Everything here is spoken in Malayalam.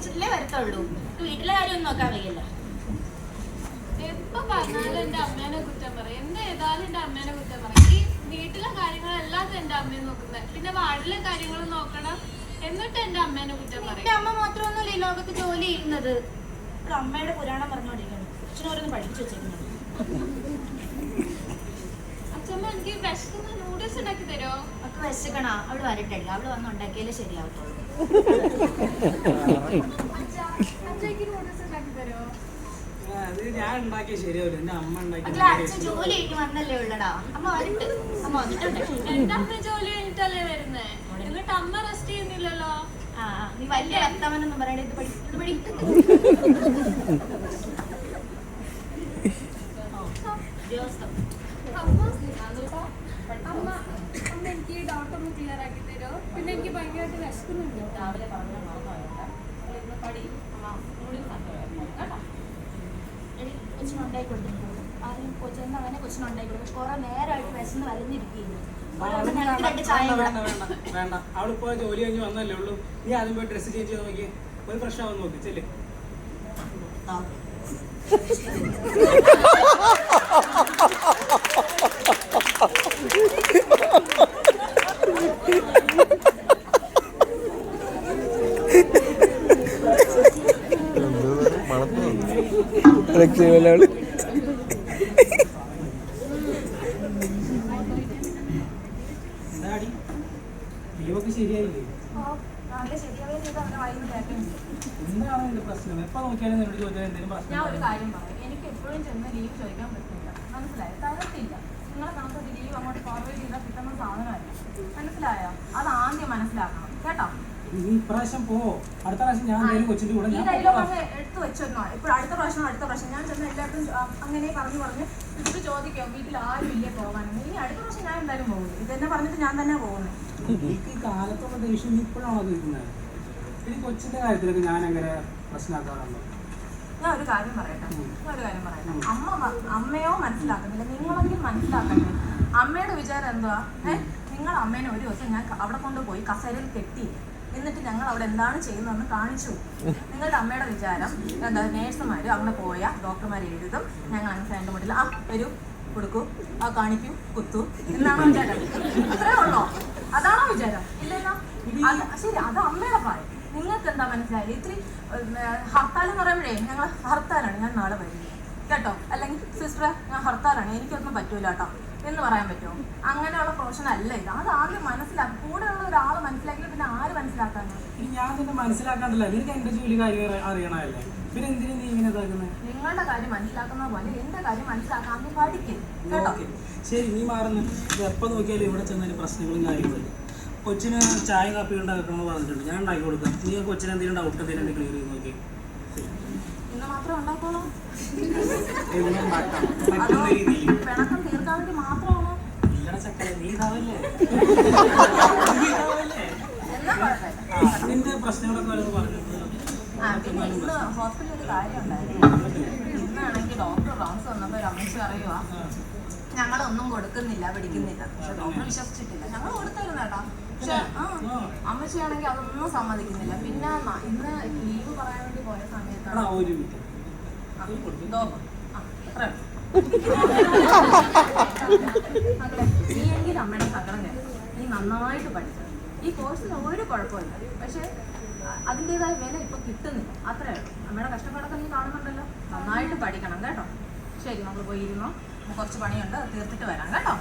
ചോദിച്ചിട്ടില്ലേ വരത്തുള്ളൂ. വീട്ടിലെ കാര്യം നോക്കാൻ വയ്യല്ലോ. എപ്പൊ പറഞ്ഞാലും എന്റെ അമ്മേനെ കുറ്റം പറയും. എന്ത് ചെയ്താലും എന്റെ അമ്മേനെ കുറ്റം പറയും. ഈ വീട്ടിലെ കാര്യങ്ങളെല്ലാം എന്റെ അമ്മയെ നോക്കുന്നത്, പിന്നെ വാർഡിലെ കാര്യങ്ങളും നോക്കണം, എന്നിട്ട് എന്റെ അമ്മേനെ കുറ്റം പറയും. എന്റെ അമ്മ മാത്രമൊന്നുമല്ല ഈ ലോകത്ത് ജോലി ചെയ്യുന്നത്. ഒരു അമ്മയുടെ പുരാണം പറഞ്ഞോണ്ടിരിക്കണം. അച്ഛനോരൊന്ന് പഠിച്ചു വെച്ചേക്കുന്നത്. അച്ഛമ്മ എനിക്ക് വിശക്കുന്ന നൂഡിൽസ് ഉണ്ടാക്കി തരുമോ? ഒക്കെ വിശക്കണ അവള് വരട്ടല്ല, അവള് വന്ന് ഉണ്ടാക്കിയാലേ ശരിയാവത്തുള്ളൂ. അച്ഛക്ക് നൂഡിൽസ് ഉണ്ടാക്കി തരുമോ? അച്ഛൻ ജോലി കഴിഞ്ഞ് വന്നല്ലേ ഉള്ളടാ. അമ്മ വരട്ട്. അമ്മ വന്നിട്ടുണ്ട്. എന്റെ അമ്മ ജോലി കഴിഞ്ഞിട്ടല്ലേ വരുന്നേ, എന്നിട്ട് അമ്മ റെസ്റ്റ് ചെയ്യുന്നില്ലല്ലോ. ആ നീ വലിയ വർത്തമാനൊന്നും പറയണേ. ഇത് പടി അമ്മ എനിക്ക് ഡൗട്ട് ഒന്ന് ക്ലിയർ ആക്കി തരുമോ? പിന്നെ എനിക്ക് ഭയങ്കരമായിട്ട് വിശക്കുന്നുണ്ട്. രാവിലെ പറഞ്ഞ പടി കൊച്ചിനുണ്ടായി കൊടുത്തിട്ടുണ്ട്. ആദ്യം കൊച്ചെന്ന് അവനെ കൊച്ചിനുണ്ടായി കൊടുക്കും. കുറെ നേരമായിട്ട് വിശന്ന് വലഞ്ഞിരിക്കുന്നു. വേണ്ട, അവളിപ്പോ ജോലി കഴിഞ്ഞ് വന്നല്ലേ ഉള്ളൂ. നീ ആദ്യം പോയി ഡ്രസ്സ് ചേഞ്ച് ചെയ്ത് നോക്കി, ഒരു ഫ്രഷ് ആവാൻ നോക്കി. ചെല്ലേ രക്ഷയില്ല. ശരിയായില്ലേ? എന്താണ് എന്റെ പ്രശ്നം? എപ്പോ നോക്കിയാലും എന്നോട് ചോദിച്ചാൽ എന്തെങ്കിലും പ്രശ്നം? ഞാൻ ഒരു കാര്യം പറയാം. എനിക്ക് എപ്പോഴും ചെന്ന് ലീവ് ചോദിക്കാൻ പറ്റില്ല. മനസ്സിലായോ? തരത്തില്ല. നിങ്ങളെ കണക്കൊരു ലീവ് അങ്ങോട്ട് ഫോർവേഡ് ചെയ്താൽ കിട്ടുന്ന സാധനമല്ല. മനസ്സിലായോ? അത് ആദ്യം മനസ്സിലാക്കണം കേട്ടോ. നീ ഇപ്രാവശ്യം പോ. അടുത്ത പ്രാവശ്യം ഞാൻ കൊച്ചിന്റെ കൂടെ എടുത്തു വെച്ചോ. ഇപ്പോൾ അടുത്ത പ്രാവശ്യം ഞാൻ ചെന്ന് എല്ലാവർക്കും അങ്ങനെ പറഞ്ഞു ഇത് ചോദിക്കോ വീട്ടിൽ ആരും ഇല്ലേ പോകാനെന്ന്. ഇനി അടുത്ത പ്രാവശ്യം ഞാൻ എന്തായാലും പോകുന്നു. ഇതെന്നെ പറഞ്ഞിട്ട് ഞാൻ തന്നെ പോകുന്നത്. ഈ കാലത്തുള്ള ദേഷ്യം ഇപ്പോഴാണോ തീരുന്നത്? ഇനി കൊച്ചിന്റെ കാര്യത്തിലൊക്കെ ഞാൻ അങ്ങനെ പ്രശ്നമാക്കാറുണ്ടോ? ഞാൻ ഒരു കാര്യം പറയട്ടെ. അമ്മയോ മനസ്സിലാക്കുന്നില്ല, നിങ്ങളെങ്കിലും മനസ്സിലാക്കണ്ടേ? അമ്മയുടെ വിചാരം എന്തുവാ? നിങ്ങൾ അമ്മേനെ ഒരു ദിവസം ഞാൻ അവിടെ കൊണ്ടുപോയി കസേരയിൽ കെട്ടി, എന്നിട്ട് ഞങ്ങൾ അവിടെ എന്താണ് ചെയ്യുന്നതെന്ന് കാണിച്ചു. നിങ്ങളുടെ അമ്മയുടെ വിചാരം എന്താ? നേഴ്സുമാർ അവിടെ പോയാൽ ഡോക്ടർമാർ എഴുതും, ഞങ്ങൾ അങ്ങനെ എൻ്റെ മുന്നിൽ വരൂ, കൊടുക്കൂ, കാണിക്കൂ, കുത്തു എന്നാണോ വിചാരം? അത്രേ ഉള്ളോ? അതാണോ വിചാരം? ഇല്ലല്ലോ. ശരി, അത് അമ്മയുടെ പ്രായം. നിങ്ങൾക്ക് എന്താ മനസ്സിലായില്ലേ? ഇത്തിരി ഹർത്താൽ എന്ന് പറയുമ്പോഴേ ഞങ്ങൾ ഹർത്താലാണ്, ഞാൻ നാളെ വരില്ല കേട്ടോ, അല്ലെങ്കിൽ സിസ്റ്ററെ ഞാൻ ഹർത്താലാണ്, എനിക്കൊന്നും പറ്റൂല കേട്ടോ എന്ന് പറയാൻ പറ്റുമോ? അങ്ങനെയുള്ള പ്രൊഫഷൻ അല്ല ഇത്. അത് ആദ്യം മനസ്സിലാക്കും. കൂടെയുള്ള ഒരാൾ മനസ്സിലാക്കിയാൽ പിന്നെ ആര് മനസ്സിലാക്കാനോ? ഞാൻ തന്നെ മനസ്സിലാക്കാണ്ടല്ല, നിനക്ക് എന്റെ ജോലി കാര്യം അറിയണമല്ലേ, പിന്നെ എന്തിനാ നീ ഇങ്ങനെ ഇതാക്കുന്നത്? നിങ്ങളുടെ കാര്യം മനസ്സിലാക്കുന്ന പോലെ എന്റെ കാര്യം മനസ്സിലാക്കാൻ നീ പഠിക്കും കേട്ടോ. ശരി, നീ മാറുന്നു. എപ്പോൾ നോക്കിയാലും ഇവിടെ ചെന്നാലും പ്രശ്നങ്ങളും കാര്യങ്ങളും. കൊച്ചിന് ചായ കാപ്പി ഉണ്ടാക്കണമെന്ന് പറഞ്ഞിട്ടുണ്ട്, ഞാൻ ഉണ്ടാക്കി കൊടുക്കാം. നീ കൊച്ചിന് എന്തെങ്കിലും ഡൗട്ട് എന്തെങ്കിലും ക്ലിയർ ചെയ്ത് നോക്കി. ഇന്ന് മാത്രമേ ഉണ്ടാക്കോളൂ. പറ്റുന്ന രീതിയിൽ പിണക്കം തീർക്കാൻ വേണ്ടി മാത്രമാണോ? ഇല്ലട ചക്കര, നീ ഇതാവല്ലേ എന്നാ കുഴപ്പമില്ല. നിന്റെ പ്രശ്നങ്ങളൊക്കെ വല്ലതും പറഞ്ഞു. പിന്നെ ഇന്ന് ഹോസ്പിറ്റലിൽ ഒരു കാര്യം ഉണ്ടായിരുന്നു. ഇന്നാണെങ്കിൽ ഡോക്ടർ റൗണ്ട്സ് വന്നപ്പോൾ ഒരു അമ്മച്ചി പറയുക, ഞങ്ങളൊന്നും കൊടുക്കുന്നില്ല, പിടിക്കുന്നില്ല. പക്ഷെ ഡോക്ടർ വിശ്വസിച്ചിട്ടില്ല. ഞങ്ങൾ കൊടുത്തായിരുന്നു കേട്ടോ. പക്ഷെ അമ്മച്ചിയാണെങ്കിൽ അതൊന്നും സമ്മതിക്കുന്നില്ല. പിന്നെ ഇന്ന് ലീവ് പറയാൻ വേണ്ടി പോയ സമയത്താണ് നീ എങ്കിലും അമ്മയുടെ സങ്കടം കേട്ടോ. നീ നന്നായിട്ട് പഠിച്ചു. ഈ കോഴ്സിന് ഒരു കുഴപ്പമില്ല, പക്ഷെ അതിൻ്റെതായ വില ഇപ്പൊ കിട്ടുന്നില്ല. അത്രേ ഉള്ളൂ. അമ്മയുടെ കഷ്ടപ്പാടൊക്കെ നീ കാണുന്നുണ്ടല്ലോ. നന്നായിട്ട് പഠിക്കണം കേട്ടോ. ശരി, നമ്മൾ പോയിരുന്നോ, കുറച്ച് പണിയുണ്ട്, തീർത്തിട്ട് വരാം കേട്ടോ.